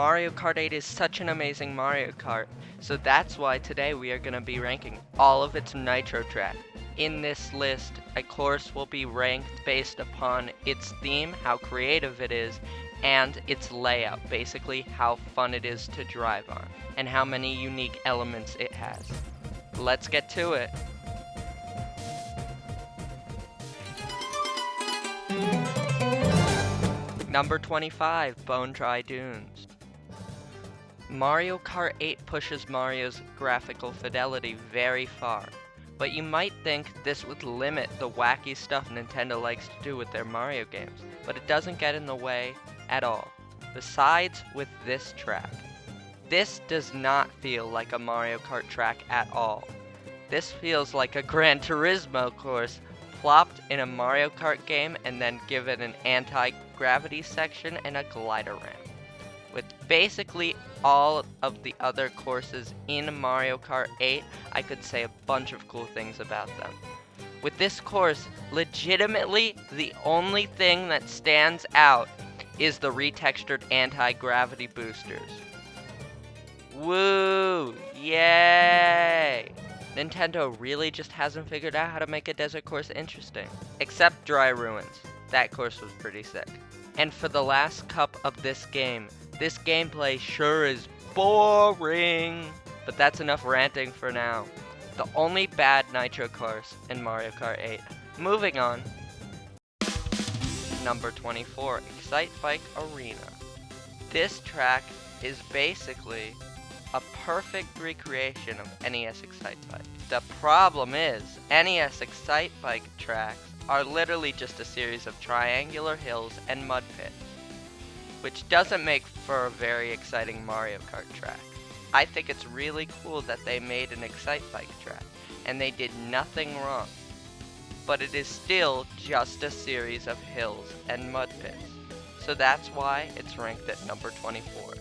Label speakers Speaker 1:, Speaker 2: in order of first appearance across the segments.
Speaker 1: Mario Kart 8 is such an amazing Mario Kart, so that's why today we are going to be ranking all of its nitro track. In this list, a course will be ranked based upon its theme, how creative it is, and its layout, basically how fun it is to drive on, and how many unique elements it has. Let's get to it. Number 25, Bone Dry Dunes. Mario Kart 8 pushes Mario's graphical fidelity very far, but you might think this would limit the wacky stuff Nintendo likes to do with their Mario games, but it doesn't get in the way at all. Besides with this track. This does not feel like a Mario Kart track at all. This feels like a Gran Turismo course plopped in a Mario Kart game and then given an anti-gravity section and a glider ramp. With basically all of the other courses in Mario Kart 8, I could say a bunch of cool things about them. With this course, legitimately the only thing that stands out is the retextured anti-gravity boosters. Woo! Yay! Nintendo really just hasn't figured out how to make a desert course interesting. Except Dry Ruins. That course was pretty sick. And for the last cup of this game, this gameplay sure is boring. But that's enough ranting for now. The only bad nitro course in Mario Kart 8. Moving on. Number 24, Excite Bike Arena. This track is basically a perfect recreation of NES Excite Bike. The problem is, NES Excite Bike tracks are literally just a series of triangular hills and mud pits, which doesn't make for a very exciting Mario Kart track. I think it's really cool that they made an Excite Bike track, and they did nothing wrong. But it is still just a series of hills and mud pits, so that's why it's ranked at number 24.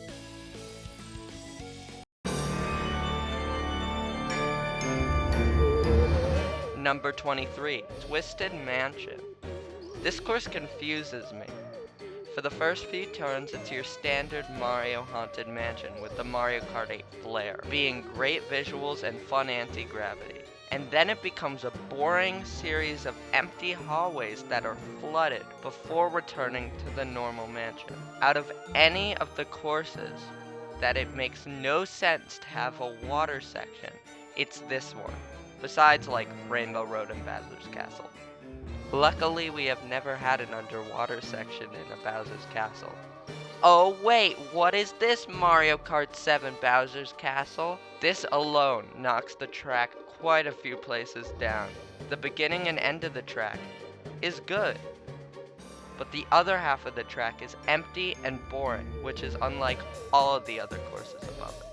Speaker 1: Number 23, Twisted Mansion. This course confuses me. For the first few turns, it's your standard Mario Haunted Mansion with the Mario Kart 8 flair, being great visuals and fun anti-gravity. And then it becomes a boring series of empty hallways that are flooded before returning to the normal mansion. Out of any of the courses that it makes no sense to have a water section, it's this one. Besides like Rainbow Road and Bowser's Castle. Luckily, we have never had an underwater section in a Bowser's Castle. Oh wait, what is this Mario Kart 7 Bowser's Castle? This alone knocks the track quite a few places down. The beginning and end of the track is good, but the other half of the track is empty and boring, which is unlike all of the other courses above it.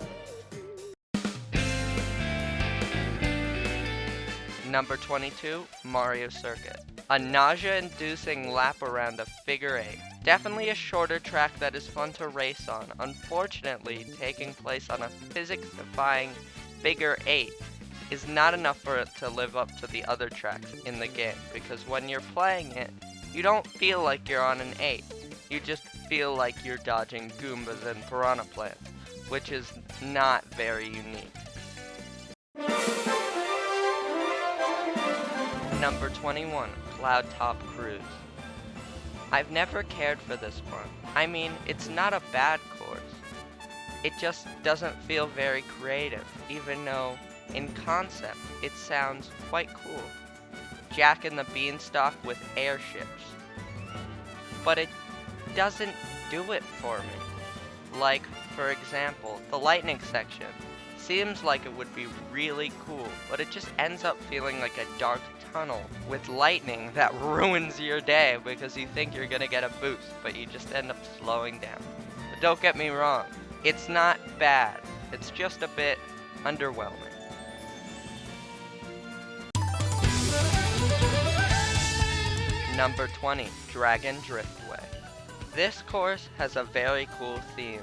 Speaker 1: Number 22, Mario Circuit. A nausea-inducing lap around a figure eight. Definitely a shorter track that is fun to race on. Unfortunately, taking place on a physics-defying figure eight is not enough for it to live up to the other tracks in the game, because when you're playing it, you don't feel like you're on an 8. You just feel like you're dodging Goombas and Piranha Plants, which is not very unique. Number 21, Cloud Top Cruise. I've never cared for this one. I mean, it's not a bad course. It just doesn't feel very creative, even though, in concept, it sounds quite cool. Jack and the Beanstalk with airships. But it doesn't do it for me. Like, for example, the lightning section. Seems like it would be really cool, but it just ends up feeling like a dark tunnel with lightning that ruins your day because you think you're gonna get a boost, but you just end up slowing down. But don't get me wrong, it's not bad. It's just a bit underwhelming. Number 20, Dragon Driftway. This course has a very cool theme.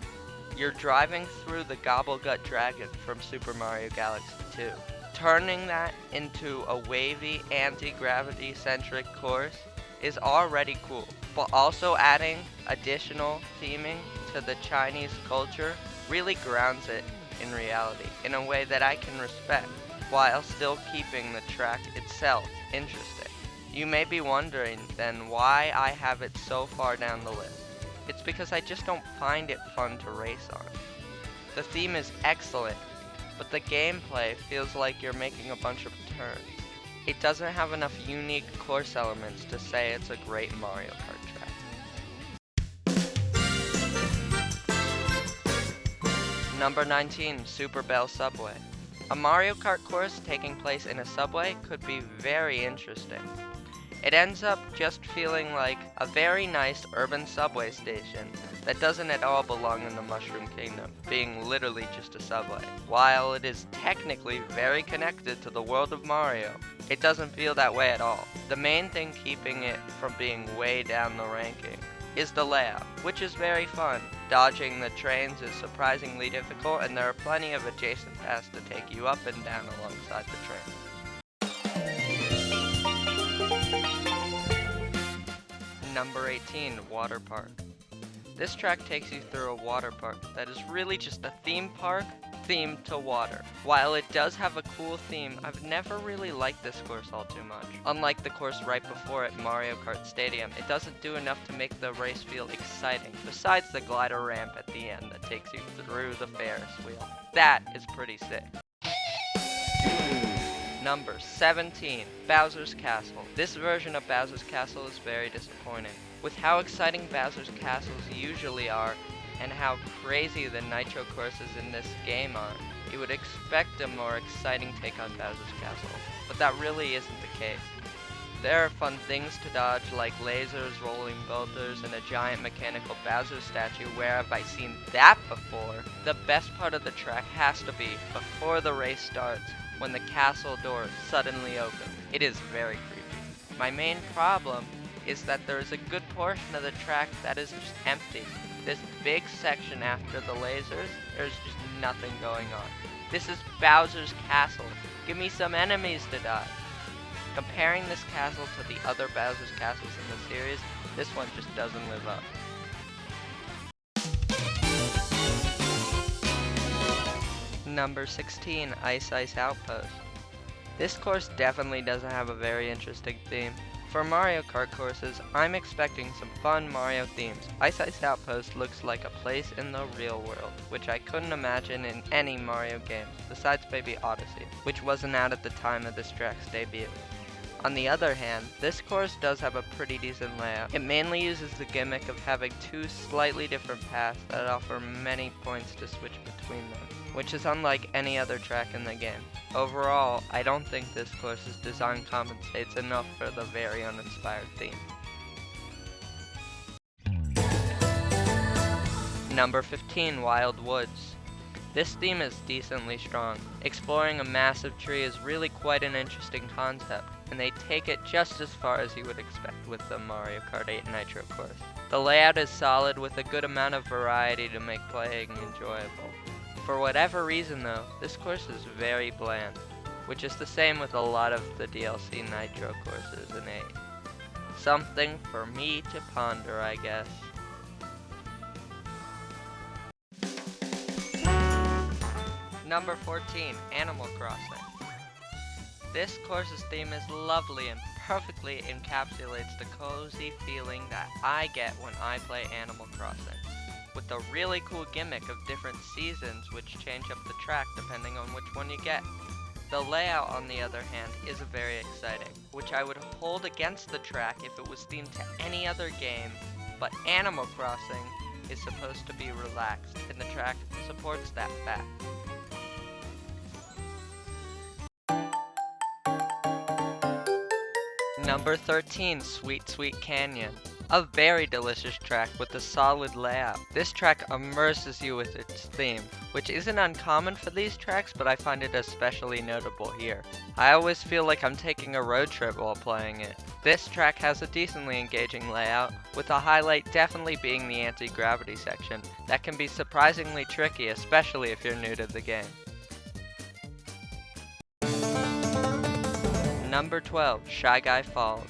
Speaker 1: You're driving through the Gobblegut Dragon from Super Mario Galaxy 2. Turning that into a wavy, anti-gravity centric course is already cool. but also adding additional theming to the Chinese culture really grounds it in reality in a way that I can respect, while still keeping the track itself interesting. You may be wondering then why I have it so far down the list. It's because I just don't find it fun to race on. The theme is excellent, but the gameplay feels like you're making a bunch of turns. It doesn't have enough unique course elements to say it's a great Mario Kart track. Number 19, Super Bell Subway. A Mario Kart course taking place in a subway could be very interesting. It ends up just feeling like a very nice urban subway station that doesn't at all belong in the Mushroom Kingdom, being literally just a subway. While it is technically very connected to the world of Mario, it doesn't feel that way at all. The main thing keeping it from being way down the ranking is the layout, which is very fun. Dodging the trains is surprisingly difficult, and there are plenty of adjacent paths to take you up and down alongside the train. Number 18, Water Park. This track takes you through a water park that is really just a theme park themed to water. While it does have a cool theme, I've never really liked this course all too much. Unlike the course right before it, Mario Kart Stadium, it doesn't do enough to make the race feel exciting, besides the glider ramp at the end that takes you through the Ferris wheel. That is pretty sick. Number 17, Bowser's Castle. This version of Bowser's Castle is very disappointing. With how exciting Bowser's Castles usually are, and how crazy the nitro courses in this game are, you would expect a more exciting take on Bowser's Castle, but that really isn't the case. There are fun things to dodge like lasers, rolling boulders, and a giant mechanical Bowser statue. Where have I seen that before? The best part of the track has to be before the race starts, when the castle door suddenly opens. It is very creepy. My main problem is that there is a good portion of the track that is just empty. This big section after the lasers, there's just nothing going on. This is Bowser's Castle. Give me some enemies to dodge. Comparing this castle to the other Bowser's Castles in the series, this one just doesn't live up. Number 16, Ice Ice Outpost. This course definitely doesn't have a very interesting theme. For Mario Kart courses, I'm expecting some fun Mario themes. Ice Ice Outpost looks like a place in the real world, which I couldn't imagine in any Mario games, besides maybe Odyssey, which wasn't out at the time of this track's debut. On the other hand, this course does have a pretty decent layout. It mainly uses the gimmick of having two slightly different paths that offer many points to switch between them, which is unlike any other track in the game. Overall, I don't think this course's design compensates enough for the very uninspired theme. Number 15, Wild Woods. This theme is decently strong. Exploring a massive tree is really quite an interesting concept, and they take it just as far as you would expect with the Mario Kart 8 Nitro course. The layout is solid with a good amount of variety to make playing enjoyable. For whatever reason though, this course is very bland, which is the same with a lot of the DLC Nitro courses in 8. Something for me to ponder, I guess. Number 14, Animal Crossing. This course's theme is lovely and perfectly encapsulates the cozy feeling that I get when I play Animal Crossing, with a really cool gimmick of different seasons which change up the track depending on which one you get. The layout, on the other hand, is very exciting, which I would hold against the track if it was themed to any other game, but Animal Crossing is supposed to be relaxed, and the track supports that fact. Number 13, Sweet Sweet Canyon. A very delicious track with a solid layout. This track immerses you with its theme, which isn't uncommon for these tracks, but I find it especially notable here. I always feel like I'm taking a road trip while playing it. This track has a decently engaging layout, with a highlight definitely being the anti-gravity section. That can be surprisingly tricky, especially if you're new to the game. Number 12, Shy Guy Falls.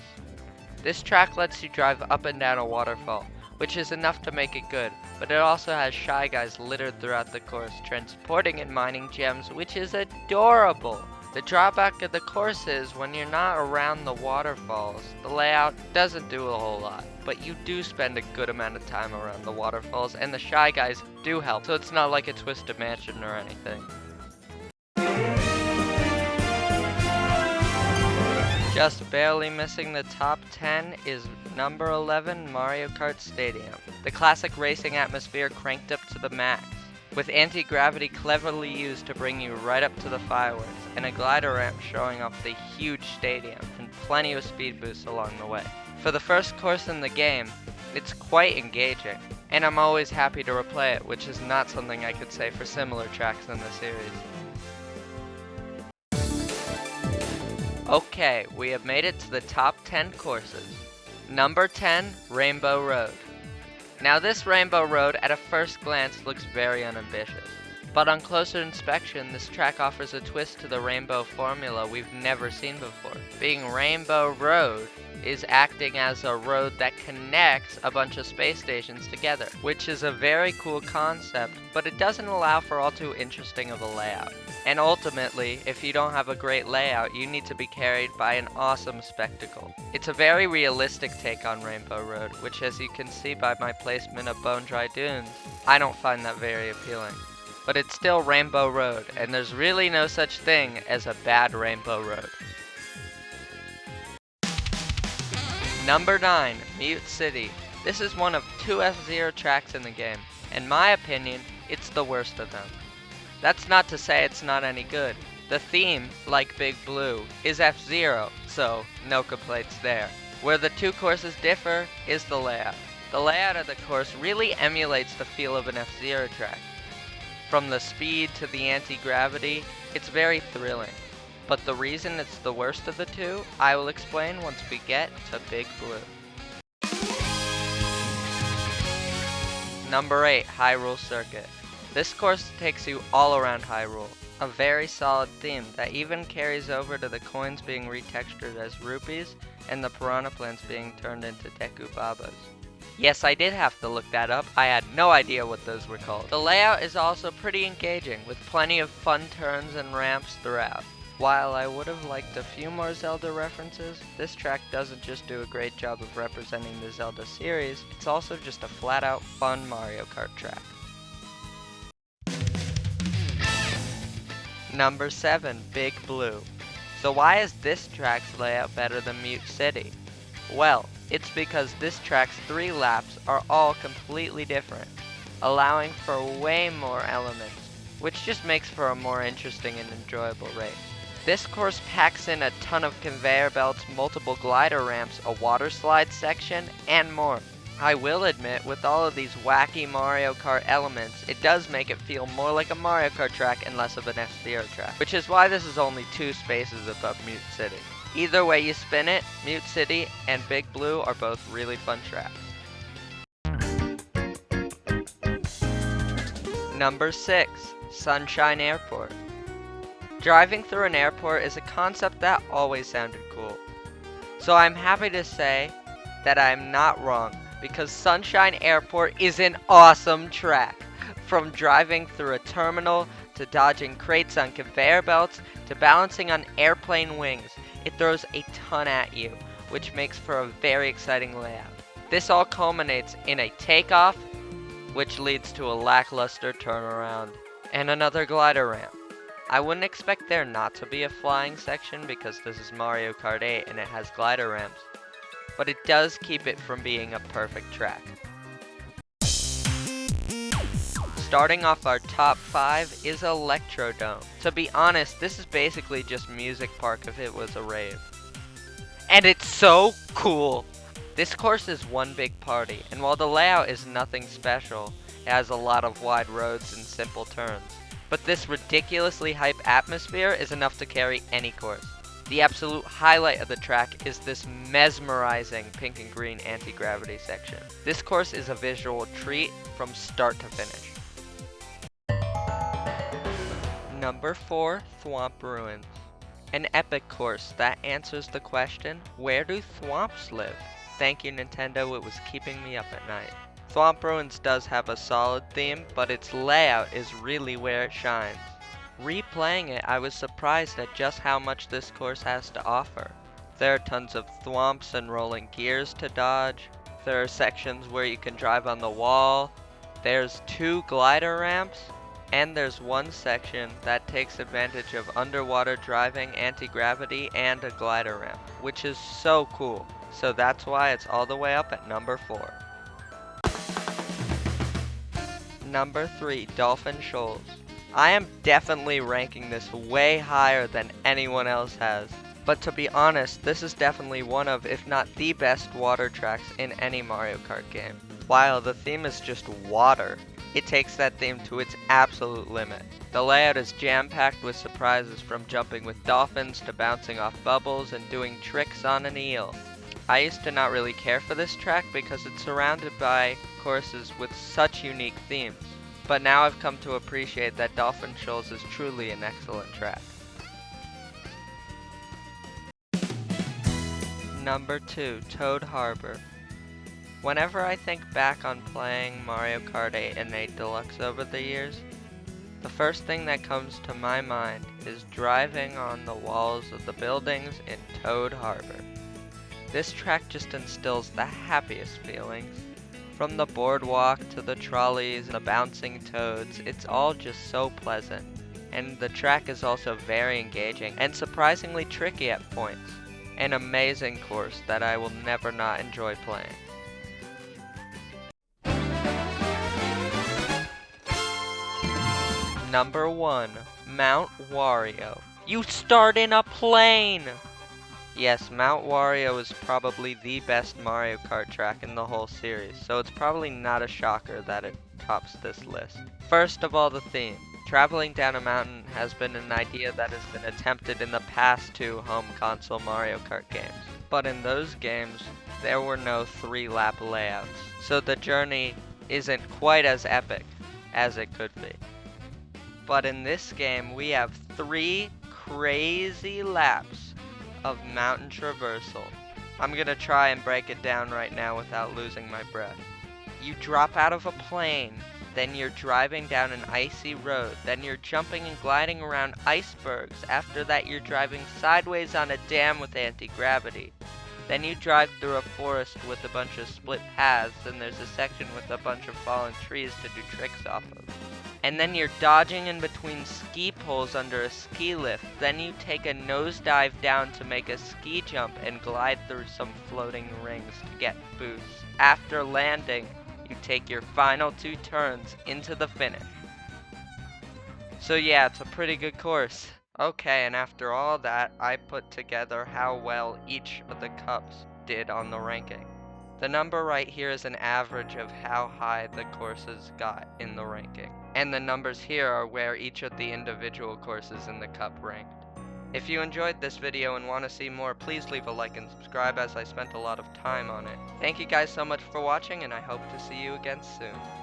Speaker 1: This track lets you drive up and down a waterfall, which is enough to make it good, but it also has Shy Guys littered throughout the course, transporting and mining gems, which is adorable. The drawback of the course is when you're not around the waterfalls, the layout doesn't do a whole lot, but you do spend a good amount of time around the waterfalls, and the Shy Guys do help, so it's not like a Twisted Mansion or anything. Just barely missing the top 10 is number 11, Mario Kart Stadium. The classic racing atmosphere cranked up to the max, with anti-gravity cleverly used to bring you right up to the fireworks, and a glider ramp showing off the huge stadium, and plenty of speed boosts along the way. For the first course in the game, it's quite engaging, and I'm always happy to replay it, which is not something I could say for similar tracks in the series. Okay, we have made it to the top 10 courses. Number 10, Rainbow Road. Now this Rainbow Road at a first glance looks very unambitious, but on closer inspection this track offers a twist to the Rainbow formula we've never seen before. Being Rainbow Road is acting as a road that connects a bunch of space stations together, which is a very cool concept, but it doesn't allow for all too interesting of a layout. And ultimately, if you don't have a great layout, you need to be carried by an awesome spectacle. It's a very realistic take on Rainbow Road, which as you can see by my placement of Bone Dry Dunes, I don't find that very appealing. But it's still Rainbow Road, and there's really no such thing as a bad Rainbow Road. Number 9, Mute City. This is one of 2 F-Zero tracks in the game. In my opinion, it's the worst of them. That's not to say it's not any good. The theme, like Big Blue, is F-Zero, so no complaints there. Where the 2 courses differ is the layout. The layout of the course really emulates the feel of an F-Zero track. From the speed to the anti-gravity, it's very thrilling. But the reason it's the worst of the 2, I will explain once we get to Big Blue. Number 8, Hyrule Circuit. This course takes you all around Hyrule, a very solid theme that even carries over to the coins being retextured as rupees and the piranha plants being turned into Deku Babas. Yes, I did have to look that up. I had no idea what those were called. The layout is also pretty engaging, with plenty of fun turns and ramps throughout. While I would have liked a few more Zelda references, this track doesn't just do a great job of representing the Zelda series, it's also just a flat-out fun Mario Kart track. Number 7, Big Blue. So why is this track's layout better than Mute City? Well, it's because this track's 3 laps are all completely different, allowing for way more elements, which just makes for a more interesting and enjoyable race. This course packs in a ton of conveyor belts, multiple glider ramps, a water slide section, and more. I will admit, with all of these wacky Mario Kart elements, it does make it feel more like a Mario Kart track and less of an F-Zero track, which is why this is only 2 spaces above Mute City. Either way you spin it, Mute City and Big Blue are both really fun tracks. Number 6, Sunshine Airport. Driving through an airport is a concept that always sounded cool. So I'm happy to say that I'm not wrong, because Sunshine Airport is an awesome track. From driving through a terminal, to dodging crates on conveyor belts, to balancing on airplane wings, it throws a ton at you, which makes for a very exciting layout. This all culminates in a takeoff, which leads to a lackluster turnaround, and another glider ramp. I wouldn't expect there not to be a flying section because this is Mario Kart 8 and it has glider ramps, but it does keep it from being a perfect track. Starting off our top 5 is Electrodome. To be honest, this is basically just Music Park if it was a rave. And it's so cool! This course is one big party, and while the layout is nothing special, it has a lot of wide roads and simple turns. But this ridiculously hype atmosphere is enough to carry any course. The absolute highlight of the track is this mesmerizing pink and green anti-gravity section. This course is a visual treat from start to finish. Number 4, Thwomp Ruins. An epic course that answers the question, where do thwomps live? Thank you, Nintendo, it was keeping me up at night. Thwomp Ruins does have a solid theme, but its layout is really where it shines. Replaying it, I was surprised at just how much this course has to offer. There are tons of thwomps and rolling gears to dodge. There are sections where you can drive on the wall. There's 2 glider ramps. And there's one section that takes advantage of underwater driving, anti-gravity, and a glider ramp, which is so cool. So that's why it's all the way up at number 4. Number 3, Dolphin Shoals. I am definitely ranking this way higher than anyone else has. But to be honest, this is definitely one of, if not the best water tracks in any Mario Kart game. While the theme is just water, it takes that theme to its absolute limit. The layout is jam-packed with surprises, from jumping with dolphins to bouncing off bubbles and doing tricks on an eel. I used to not really care for this track because it's surrounded by courses with such unique themes. But now I've come to appreciate that Dolphin Shoals is truly an excellent track. Number 2, Toad Harbor. Whenever I think back on playing Mario Kart 8 and 8 Deluxe over the years, the first thing that comes to my mind is driving on the walls of the buildings in Toad Harbor. This track just instills the happiest feelings. From the boardwalk to the trolleys and the bouncing toads, it's all just so pleasant. And the track is also very engaging and surprisingly tricky at points. An amazing course that I will never not enjoy playing. Number 1, Mount Wario. You start in a plane! Yes, Mount Wario is probably the best Mario Kart track in the whole series, so it's probably not a shocker that it tops this list. First of all, the theme. Traveling down a mountain has been an idea that has been attempted in the past 2 home console Mario Kart games. But in those games, there were no 3-lap layouts, so the journey isn't quite as epic as it could be. But in this game, we have 3 crazy laps of mountain traversal. I'm gonna try and break it down right now without losing my breath. You drop out of a plane, then you're driving down an icy road, then you're jumping and gliding around icebergs. After that, you're driving sideways on a dam with anti-gravity. Then you drive through a forest with a bunch of split paths, and there's a section with a bunch of fallen trees to do tricks off of. And then you're dodging in between ski poles under a ski lift. Then you take a nosedive down to make a ski jump and glide through some floating rings to get boosts. After landing, you take your final 2 turns into the finish. So yeah, it's a pretty good course. Okay, and after all that, I put together how well each of the cups did on the ranking. The number right here is an average of how high the courses got in the ranking. And the numbers here are where each of the individual courses in the cup ranked. If you enjoyed this video and want to see more, please leave a like and subscribe, as I spent a lot of time on it. Thank you guys so much for watching, and I hope to see you again soon.